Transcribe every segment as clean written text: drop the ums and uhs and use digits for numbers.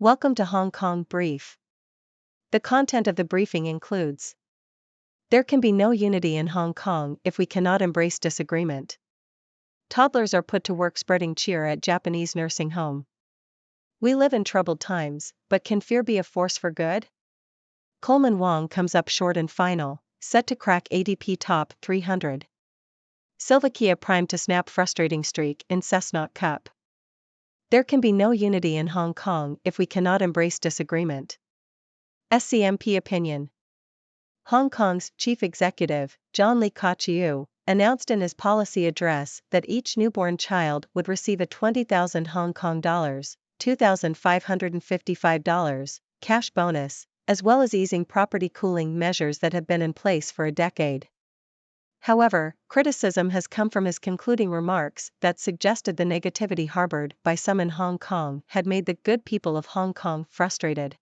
Welcome to Hong Kong Brief. The content of the briefing includes: there can be no unity in Hong Kong if we cannot embrace disagreement. Toddlers are put to work spreading cheer at Japanese nursing home. We live in troubled times, but can fear be a force for good? Coleman Wong comes up short in final, set to crack ADP top 300. Slovakia primed to snap frustrating streak in Cessnock Cup. There can be no unity in Hong Kong if we cannot embrace disagreement. SCMP opinion. Hong Kong's chief executive, John Lee Ka-chiu, announced in his policy address that each newborn child would receive a 20,000 Hong Kong dollars, $2,555, cash bonus, as well as easing property cooling measures that have been in place for a decade. However, criticism has come from his concluding remarks that suggested the negativity harbored by some in Hong Kong had made the good people of Hong Kong frustrated.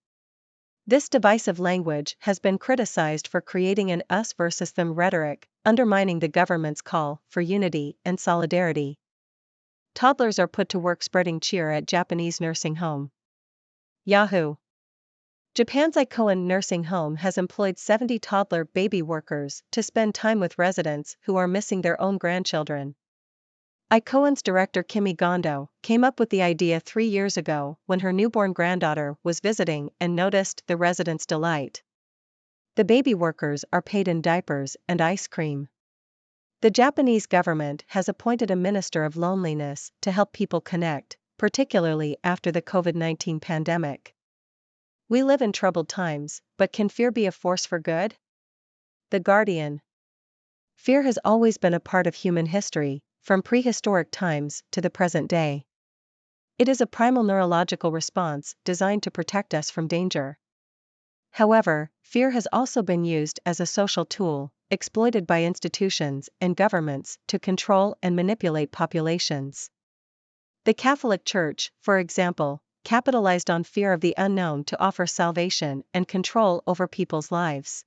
This divisive language has been criticized for creating an us versus them rhetoric, undermining the government's call for unity and solidarity. Toddlers are put to work spreading cheer at Japanese nursing home. Yahoo! Japan's Ikoen nursing home has employed 70 toddler baby workers to spend time with residents who are missing their own grandchildren. Ikoen's director Kimi Gondo came up with the idea 3 years ago when her newborn granddaughter was visiting and noticed the residents' delight. The baby workers are paid in diapers and ice cream. The Japanese government has appointed a minister of loneliness to help people connect, particularly after the COVID-19 pandemic. We live in troubled times, but can fear be a force for good? The Guardian. Fear has always been a part of human history, from prehistoric times to the present day. It is a primal neurological response designed to protect us from danger. However, fear has also been used as a social tool, exploited by institutions and governments to control and manipulate populations. The Catholic Church, for example, capitalized on fear of the unknown to offer salvation and control over people's lives.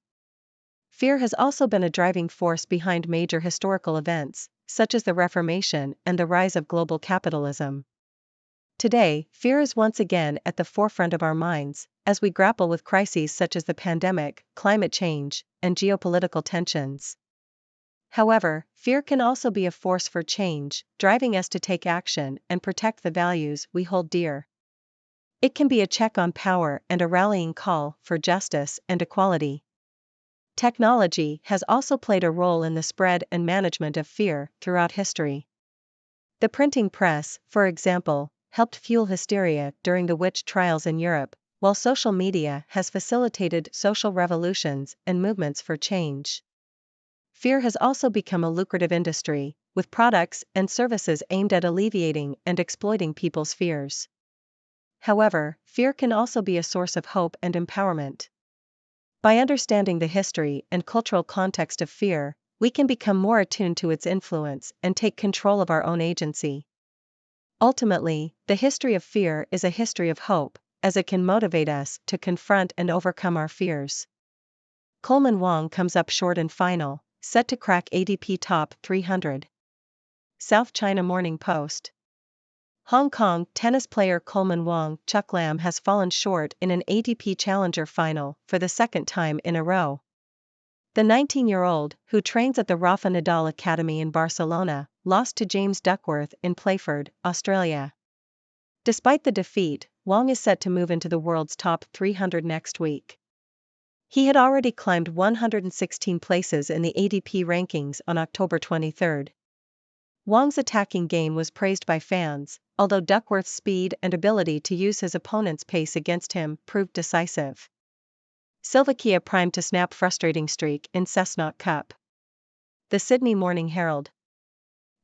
Fear has also been a driving force behind major historical events, such as the Reformation and the rise of global capitalism. Today, fear is once again at the forefront of our minds, as we grapple with crises such as the pandemic, climate change, and geopolitical tensions. However, fear can also be a force for change, driving us to take action and protect the values we hold dear. It can be a check on power and a rallying call for justice and equality. Technology has also played a role in the spread and management of fear throughout history. The printing press, for example, helped fuel hysteria during the witch trials in Europe, while social media has facilitated social revolutions and movements for change. Fear has also become a lucrative industry, with products and services aimed at alleviating and exploiting people's fears. However, fear can also be a source of hope and empowerment. By understanding the history and cultural context of fear, we can become more attuned to its influence and take control of our own agency. Ultimately, the history of fear is a history of hope, as it can motivate us to confront and overcome our fears. Coleman Wong comes up short in final, set to crack ADP top 300. South China Morning Post. Hong Kong tennis player Coleman Wong Chuck Lam has fallen short in an ATP Challenger final for the second time in a row. The 19-year-old, who trains at the Rafa Nadal Academy in Barcelona, lost to James Duckworth in Playford, Australia. Despite the defeat, Wong is set to move into the world's top 300 next week. He had already climbed 116 places in the ATP rankings on October 23. Wong's attacking game was praised by fans, although Duckworth's speed and ability to use his opponent's pace against him proved decisive. Slovakia primed to snap frustrating streak in Cessnock Cup. The Sydney Morning Herald.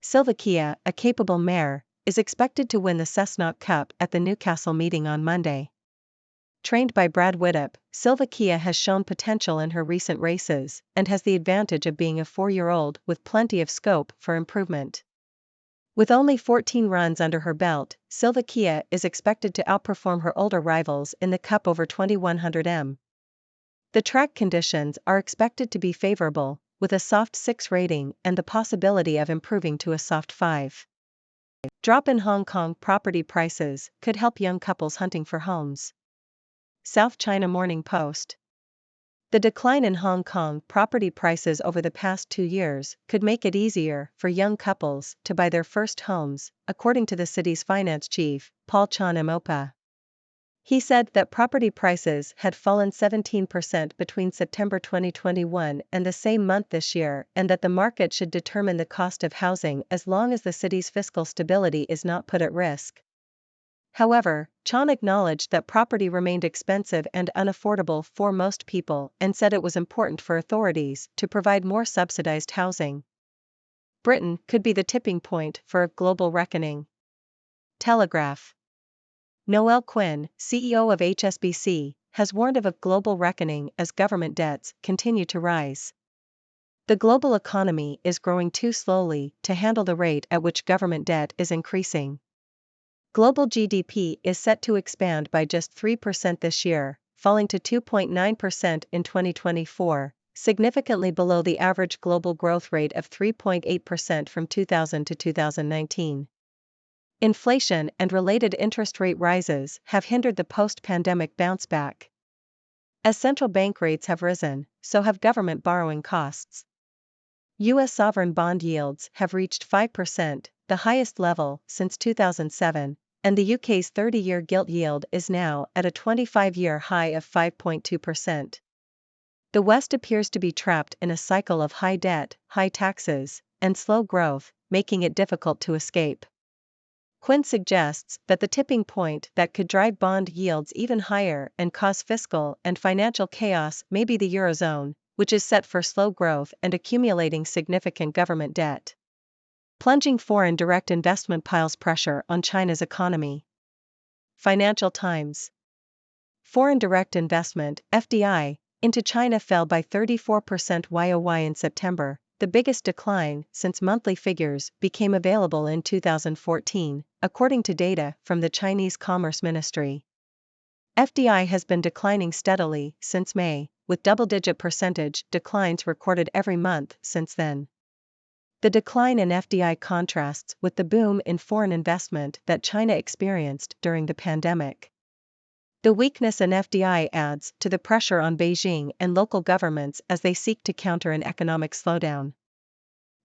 Slovakia, a capable mare, is expected to win the Cessnock Cup at the Newcastle meeting on Monday. Trained by Brad Widdup, Slovakia has shown potential in her recent races and has the advantage of being a 4-year-old with plenty of scope for improvement. With only 14 runs under her belt, Slovakia is expected to outperform her older rivals in the Cup over 2100 m. The track conditions are expected to be favorable, with a soft 6 rating and the possibility of improving to a soft 5. Drop in Hong Kong property prices could help young couples hunting for homes. South China Morning Post. The decline in Hong Kong property prices over the past 2 years could make it easier for young couples to buy their first homes, according to the city's finance chief, Paul Chan Mopa. He said that property prices had fallen 17% between September 2021 and the same month this year, and that the market should determine the cost of housing as long as the city's fiscal stability is not put at risk. However, Chan acknowledged that property remained expensive and unaffordable for most people and said it was important for authorities to provide more subsidized housing. Britain could be the tipping point for a global reckoning. Telegraph. Noel Quinn, CEO of HSBC, has warned of a global reckoning as government debts continue to rise. The global economy is growing too slowly to handle the rate at which government debt is increasing. Global GDP is set to expand by just 3% this year, falling to 2.9% in 2024, significantly below the average global growth rate of 3.8% from 2000 to 2019. Inflation and related interest rate rises have hindered the post-pandemic bounce back. As central bank rates have risen, so have government borrowing costs. U.S. sovereign bond yields have reached 5%, the highest level since 2007, and the UK's 30-year gilt yield is now at a 25-year high of 5.2%. The West appears to be trapped in a cycle of high debt, high taxes, and slow growth, making it difficult to escape. Quinn suggests that the tipping point that could drive bond yields even higher and cause fiscal and financial chaos may be the Eurozone, which is set for slow growth and accumulating significant government debt. Plunging foreign direct investment piles pressure on China's economy. Financial Times. Foreign direct investment, FDI, into China fell by 34% YoY in September, the biggest decline since monthly figures became available in 2014, according to data from the Chinese Commerce Ministry. FDI has been declining steadily since May, with double-digit percentage declines recorded every month since then. The decline in FDI contrasts with the boom in foreign investment that China experienced during the pandemic. The weakness in FDI adds to the pressure on Beijing and local governments as they seek to counter an economic slowdown.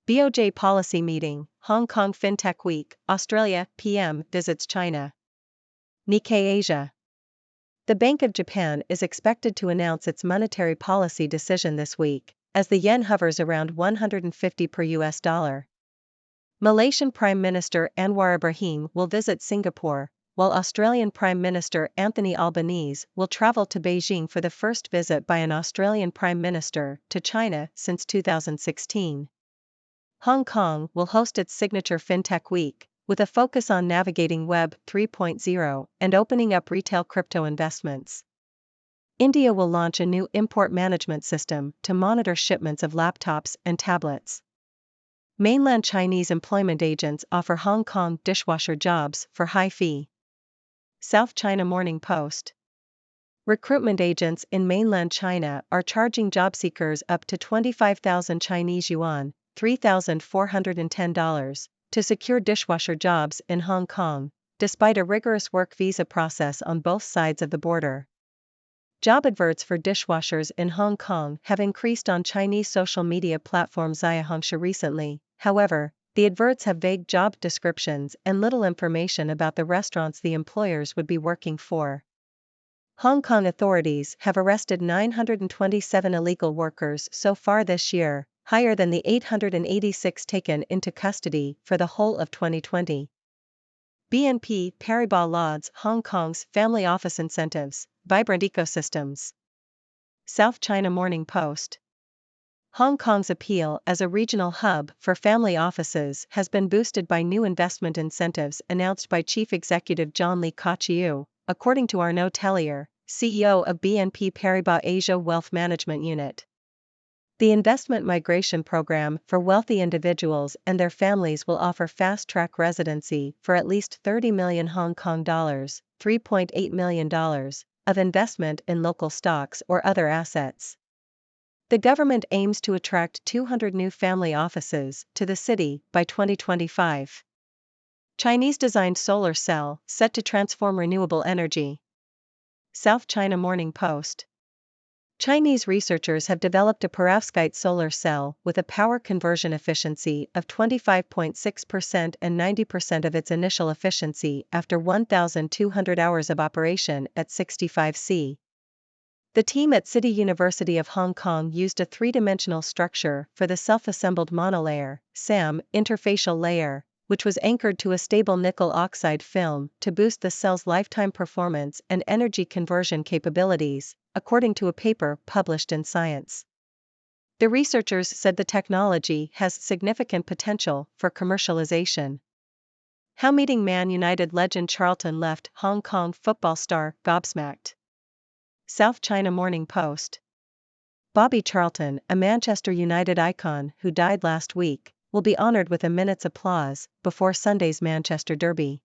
BOJ policy meeting, Hong Kong FinTech Week, Australia, PM visits China. Nikkei Asia. The Bank of Japan is expected to announce its monetary policy decision this week, as the yen hovers around 150 per US dollar. Malaysian Prime Minister Anwar Ibrahim will visit Singapore, while Australian Prime Minister Anthony Albanese will travel to Beijing for the first visit by an Australian Prime Minister to China since 2016. Hong Kong will host its signature FinTech Week, with a focus on navigating Web 3.0 and opening up retail crypto investments. India will launch a new import management system to monitor shipments of laptops and tablets. Mainland Chinese employment agents offer Hong Kong dishwasher jobs for high fee. South China Morning Post. Recruitment agents in mainland China are charging job seekers up to 25,000 Chinese yuan, $3,410, to secure dishwasher jobs in Hong Kong, despite a rigorous work visa process on both sides of the border. Job adverts for dishwashers in Hong Kong have increased on Chinese social media platform Xiaohongshu recently. However, the adverts have vague job descriptions and little information about the restaurants the employers would be working for. Hong Kong authorities have arrested 927 illegal workers so far this year, higher than the 886 taken into custody for the whole of 2020. BNP Paribas lauds Hong Kong's family office incentives, vibrant ecosystems. South China Morning Post. Hong Kong's appeal as a regional hub for family offices has been boosted by new investment incentives announced by Chief Executive John Lee Ka-chiu, according to Arnaud Tellier, CEO of BNP Paribas Asia Wealth Management Unit. The investment migration program for wealthy individuals and their families will offer fast-track residency for at least 30 million Hong Kong dollars, $3.8 million, of investment in local stocks or other assets. The government aims to attract 200 new family offices to the city by 2025. Chinese-designed solar cell set to transform renewable energy. South China Morning Post. Chinese researchers have developed a perovskite solar cell with a power conversion efficiency of 25.6% and 90% of its initial efficiency after 1,200 hours of operation at 65 C. The team at City University of Hong Kong used a three-dimensional structure for the self-assembled monolayer (SAM) interfacial layer, which was anchored to a stable nickel oxide film to boost the cell's lifetime performance and energy conversion capabilities, according to a paper published in Science. The researchers said the technology has significant potential for commercialization. How Meeting Man United legend Charlton left Hong Kong football star gobsmacked. South China Morning Post. Bobby Charlton, a Manchester United icon who died last week, will be honored with a minute's applause before Sunday's Manchester Derby.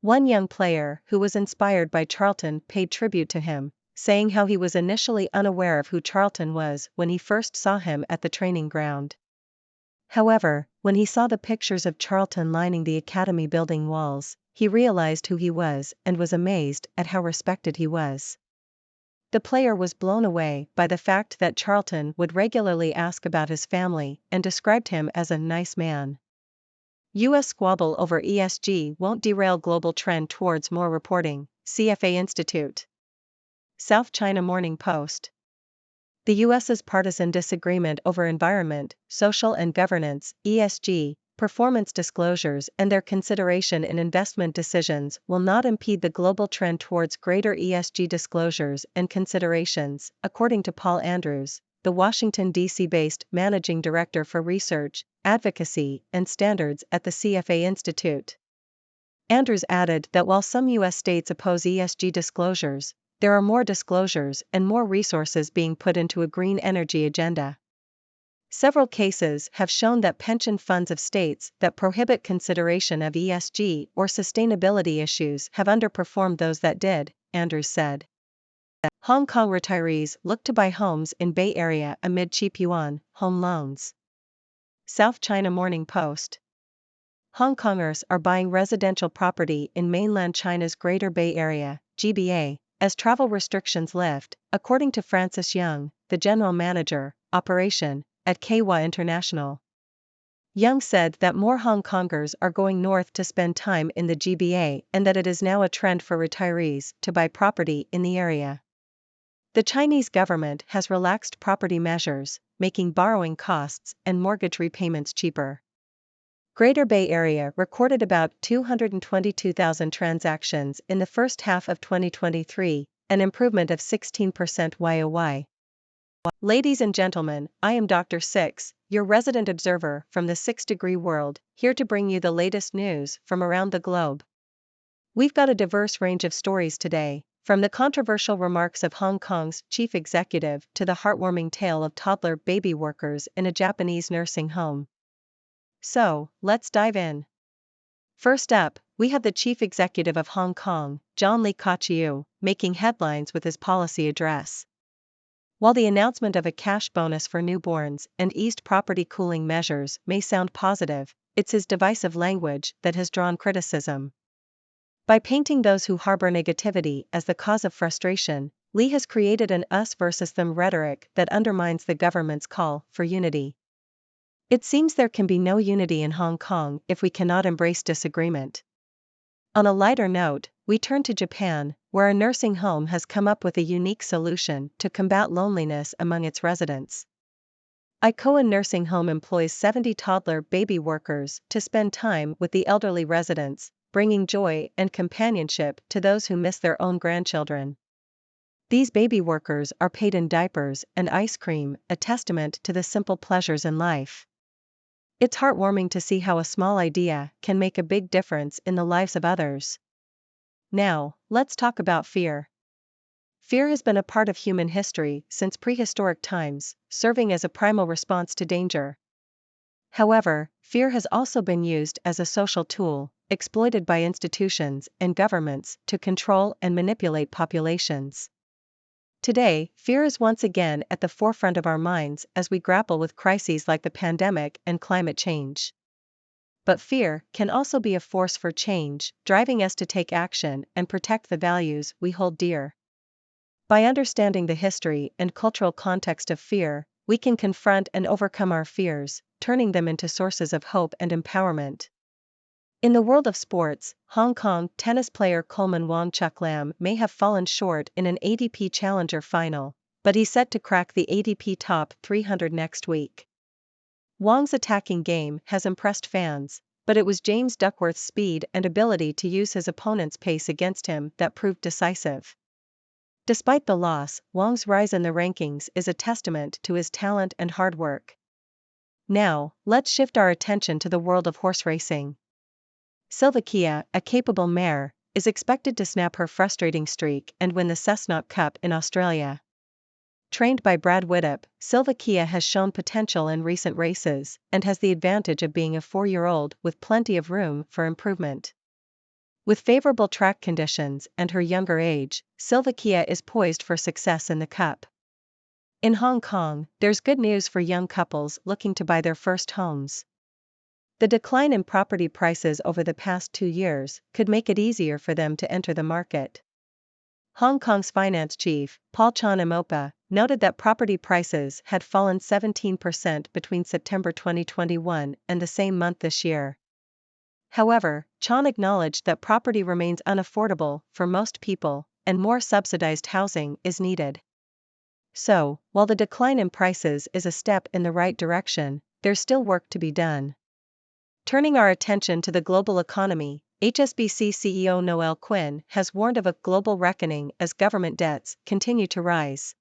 One young player who was inspired by Charlton paid tribute to him, saying how he was initially unaware of who Charlton was when he first saw him at the training ground. However, when he saw the pictures of Charlton lining the academy building walls, he realized who he was and was amazed at how respected he was. The player was blown away by the fact that Charlton would regularly ask about his family and described him as a nice man. U.S. squabble over ESG won't derail global trend towards more reporting, CFA Institute. South China Morning Post. The U.S.'s partisan disagreement over environment, social and governance, ESG, performance disclosures and their consideration in investment decisions will not impede the global trend towards greater ESG disclosures and considerations, according to Paul Andrews, the Washington, D.C.-based Managing Director for Research, Advocacy, and Standards at the CFA Institute. Andrews added that while some U.S. states oppose ESG disclosures, there are more disclosures and more resources being put into a green energy agenda. Several cases have shown that pension funds of states that prohibit consideration of ESG or sustainability issues have underperformed those that did, Andrews said. Hong Kong retirees look to buy homes in Bay Area amid cheap yuan home loans. South China Morning Post. Hong Kongers are buying residential property in mainland China's Greater Bay Area, GBA, as travel restrictions lift, according to Francis Young, the general manager, operation, at KWA International. Young said that more Hong Kongers are going north to spend time in the GBA and that it is now a trend for retirees to buy property in the area. The Chinese government has relaxed property measures, making borrowing costs and mortgage repayments cheaper. Greater Bay Area recorded about 222,000 transactions in the first half of 2023, an improvement of 16% YOY. Ladies and gentlemen, I am Dr. Six, your resident observer from the 6-degree world, here to bring you the latest news from around the globe. We've got a diverse range of stories today, from the controversial remarks of Hong Kong's chief executive to the heartwarming tale of toddler baby workers in a Japanese nursing home. So, let's dive in. First up, we have the chief executive of Hong Kong, John Lee Ka-chiu, making headlines with his policy address. While the announcement of a cash bonus for newborns and eased property cooling measures may sound positive, it's his divisive language that has drawn criticism. By painting those who harbor negativity as the cause of frustration, Lee has created an us versus them rhetoric that undermines the government's call for unity. It seems there can be no unity in Hong Kong if we cannot embrace disagreement. On a lighter note, we turn to Japan, where a nursing home has come up with a unique solution to combat loneliness among its residents. Ikoa Nursing Home employs 70 toddler baby workers to spend time with the elderly residents, bringing joy and companionship to those who miss their own grandchildren. These baby workers are paid in diapers and ice cream, a testament to the simple pleasures in life. It's heartwarming to see how a small idea can make a big difference in the lives of others. Now, let's talk about fear. Fear has been a part of human history since prehistoric times, serving as a primal response to danger. However, fear has also been used as a social tool, exploited by institutions and governments to control and manipulate populations. Today, fear is once again at the forefront of our minds as we grapple with crises like the pandemic and climate change. But fear can also be a force for change, driving us to take action and protect the values we hold dear. By understanding the history and cultural context of fear, we can confront and overcome our fears, turning them into sources of hope and empowerment. In the world of sports, Hong Kong tennis player Coleman Wong-Chuk Lam may have fallen short in an ATP Challenger final, but he's set to crack the ATP Top 300 next week. Wong's attacking game has impressed fans, but it was James Duckworth's speed and ability to use his opponent's pace against him that proved decisive. Despite the loss, Wong's rise in the rankings is a testament to his talent and hard work. Now, let's shift our attention to the world of horse racing. Slovakia, a capable mare, is expected to snap her frustrating streak and win the Cessnock Cup in Australia. Trained by Brad Whittup, Slovakia has shown potential in recent races and has the advantage of being a 4-year-old with plenty of room for improvement. With favorable track conditions and her younger age, Slovakia is poised for success in the Cup. In Hong Kong, there's good news for young couples looking to buy their first homes. The decline in property prices over the past 2 years could make it easier for them to enter the market. Hong Kong's finance chief, Paul Chan Imopa, noted that property prices had fallen 17% between September 2021 and the same month this year. However, Chan acknowledged that property remains unaffordable for most people, and more subsidized housing is needed. So, while the decline in prices is a step in the right direction, there's still work to be done. Turning our attention to the global economy, HSBC CEO Noel Quinn has warned of a global reckoning as government debts continue to rise.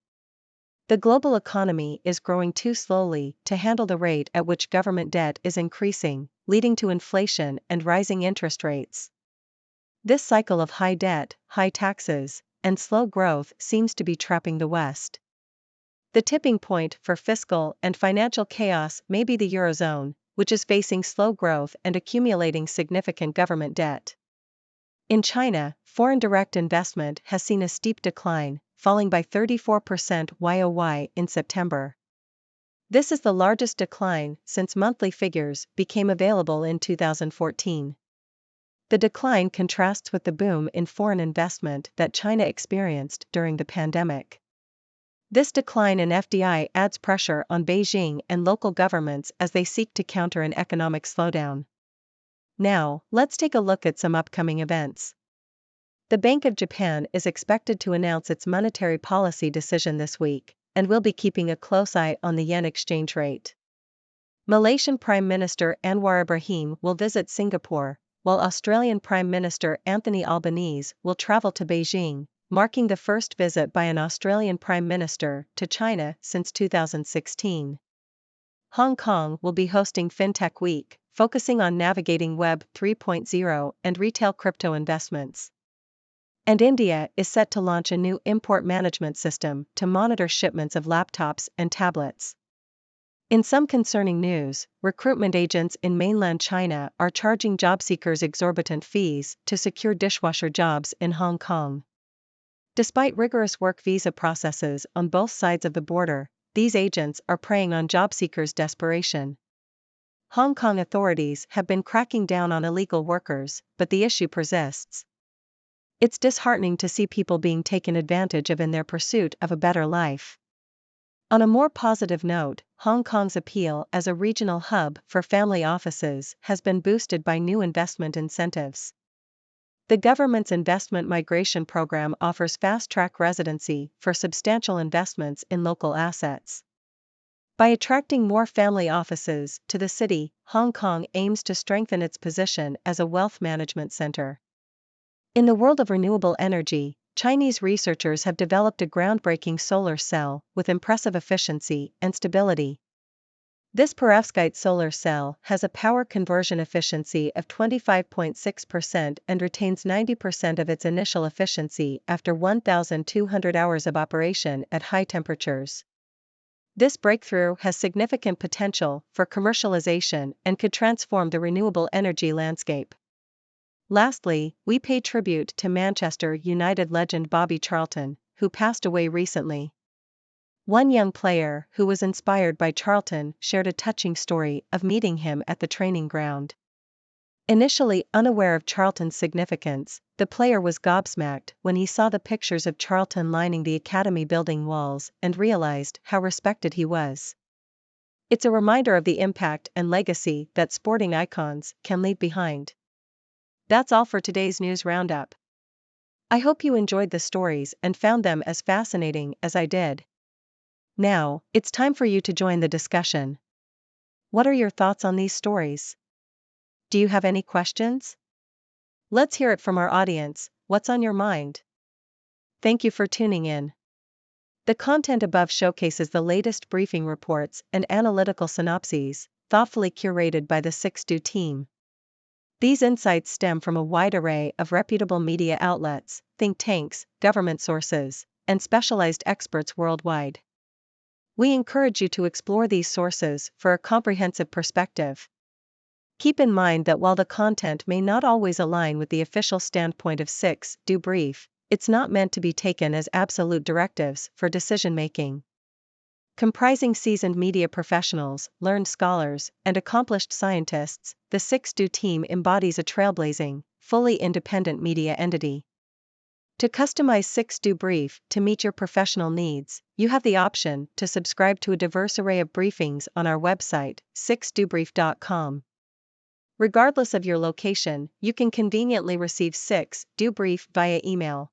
The global economy is growing too slowly to handle the rate at which government debt is increasing, leading to inflation and rising interest rates. This cycle of high debt, high taxes, and slow growth seems to be trapping the West. The tipping point for fiscal and financial chaos may be the Eurozone, which is facing slow growth and accumulating significant government debt. In China, foreign direct investment has seen a steep decline, falling by 34% YoY in September. This is the largest decline since monthly figures became available in 2014. The decline contrasts with the boom in foreign investment that China experienced during the pandemic. This decline in FDI adds pressure on Beijing and local governments as they seek to counter an economic slowdown. Now, let's take a look at some upcoming events. The Bank of Japan is expected to announce its monetary policy decision this week, and will be keeping a close eye on the yen exchange rate. Malaysian Prime Minister Anwar Ibrahim will visit Singapore, while Australian Prime Minister Anthony Albanese will travel to Beijing, marking the first visit by an Australian Prime Minister to China since 2016. Hong Kong will be hosting FinTech Week, focusing on navigating Web 3.0 and retail crypto investments. And India is set to launch a new import management system to monitor shipments of laptops and tablets. In some concerning news, recruitment agents in mainland China are charging job seekers exorbitant fees to secure dishwasher jobs in Hong Kong. Despite rigorous work visa processes on both sides of the border, these agents are preying on job seekers' desperation. Hong Kong authorities have been cracking down on illegal workers, but the issue persists. It's disheartening to see people being taken advantage of in their pursuit of a better life. On a more positive note, Hong Kong's appeal as a regional hub for family offices has been boosted by new investment incentives. The government's investment migration program offers fast-track residency for substantial investments in local assets. By attracting more family offices to the city, Hong Kong aims to strengthen its position as a wealth management center. In the world of renewable energy, Chinese researchers have developed a groundbreaking solar cell with impressive efficiency and stability. This perovskite solar cell has a power conversion efficiency of 25.6% and retains 90% of its initial efficiency after 1,200 hours of operation at high temperatures. This breakthrough has significant potential for commercialization and could transform the renewable energy landscape. Lastly, we pay tribute to Manchester United legend Bobby Charlton, who passed away recently. One young player who was inspired by Charlton shared a touching story of meeting him at the training ground. Initially unaware of Charlton's significance, the player was gobsmacked when he saw the pictures of Charlton lining the academy building walls and realized how respected he was. It's a reminder of the impact and legacy that sporting icons can leave behind. That's all for today's news roundup. I hope you enjoyed the stories and found them as fascinating as I did. Now, it's time for you to join the discussion. What are your thoughts on these stories? Do you have any questions? Let's hear it from our audience. What's on your mind? Thank you for tuning in. The content above showcases the latest briefing reports and analytical synopses, thoughtfully curated by the 6Do team. These insights stem from a wide array of reputable media outlets, think tanks, government sources, and specialized experts worldwide. We encourage you to explore these sources for a comprehensive perspective. Keep in mind that while the content may not always align with the official standpoint of 6Do Brief, it's not meant to be taken as absolute directives for decision-making. Comprising seasoned media professionals, learned scholars, and accomplished scientists, the 6Do team embodies a trailblazing, fully independent media entity. To customize 6Do Brief to meet your professional needs, you have the option to subscribe to a diverse array of briefings on our website, 6dobrief.com. Regardless of your location, you can conveniently receive 6Do Brief via email.